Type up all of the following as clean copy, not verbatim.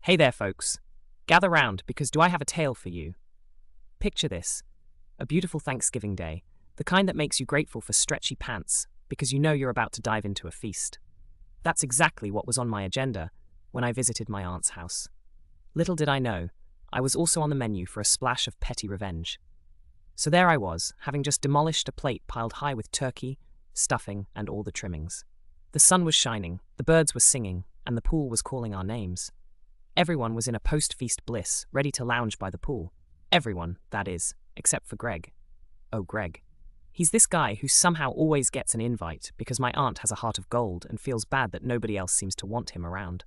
Hey there, folks. Gather round, because do I have a tale for you? Picture this: a beautiful Thanksgiving day, the kind that makes you grateful for stretchy pants because you know you're about to dive into a feast. That's exactly what was on my agenda when I visited my aunt's house. Little did I know, I was also on the menu for a splash of petty revenge. So there I was, having just demolished a plate piled high with turkey, stuffing, and all the trimmings. The sun was shining, the birds were singing, and the pool was calling our names. Everyone was in a post-feast bliss, ready to lounge by the pool. Everyone, that is, except for Greg. Oh, Greg. He's this guy who somehow always gets an invite because my aunt has a heart of gold and feels bad that nobody else seems to want him around.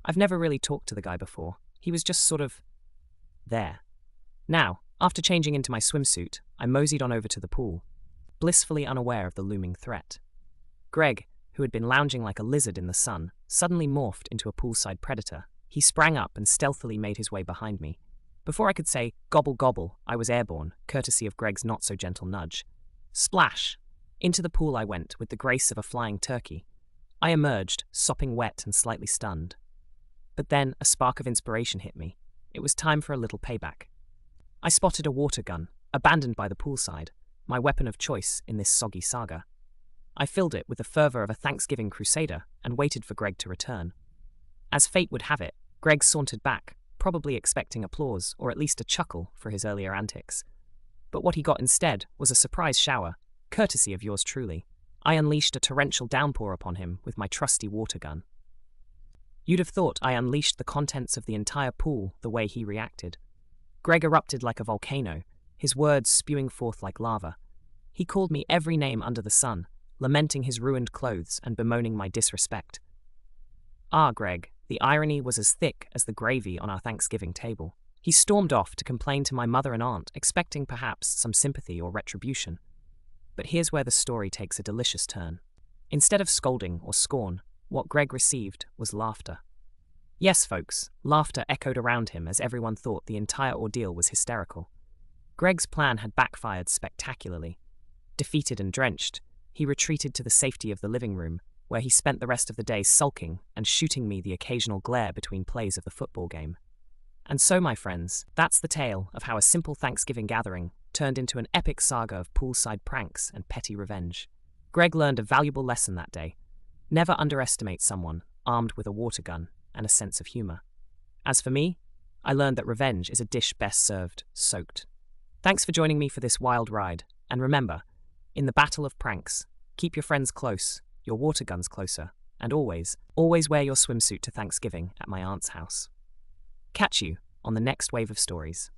I've never really talked to the guy before. He was just sort of there. Now, after changing into my swimsuit, I moseyed on over to the pool, blissfully unaware of the looming threat. Greg, who had been lounging like a lizard in the sun, suddenly morphed into a poolside predator. He sprang up and stealthily made his way behind me. Before I could say, "Gobble gobble," I was airborne, courtesy of Greg's not-so-gentle nudge. Splash! Into the pool I went, with the grace of a flying turkey. I emerged, sopping wet and slightly stunned. But then a spark of inspiration hit me. It was time for a little payback. I spotted a water gun, abandoned by the poolside, my weapon of choice in this soggy saga. I filled it with the fervor of a Thanksgiving crusader and waited for Greg to return. As fate would have it, Greg sauntered back, probably expecting applause or at least a chuckle for his earlier antics. But what he got instead was a surprise shower, courtesy of yours truly. I unleashed a torrential downpour upon him with my trusty water gun. You'd have thought I unleashed the contents of the entire pool the way he reacted. Greg erupted like a volcano, his words spewing forth like lava. He called me every name under the sun, lamenting his ruined clothes and bemoaning my disrespect. Ah, Greg, the irony was as thick as the gravy on our Thanksgiving table. He stormed off to complain to my mother and aunt, expecting perhaps some sympathy or retribution. But here's where the story takes a delicious turn. Instead of scolding or scorn, what Greg received was laughter. Yes, folks, laughter echoed around him as everyone thought the entire ordeal was hysterical. Greg's plan had backfired spectacularly. Defeated and drenched, he retreated to the safety of the living room, where he spent the rest of the day sulking and shooting me the occasional glare between plays of the football game. And so, my friends, that's the tale of how a simple Thanksgiving gathering turned into an epic saga of poolside pranks and petty revenge. Greg learned a valuable lesson that day. Never underestimate someone armed with a water gun and a sense of humor. As for me, I learned that revenge is a dish best served soaked. Thanks for joining me for this wild ride, and remember, in the battle of pranks, keep your friends close, your water guns closer, and always wear your swimsuit to Thanksgiving at my aunt's house. Catch you on the next wave of stories.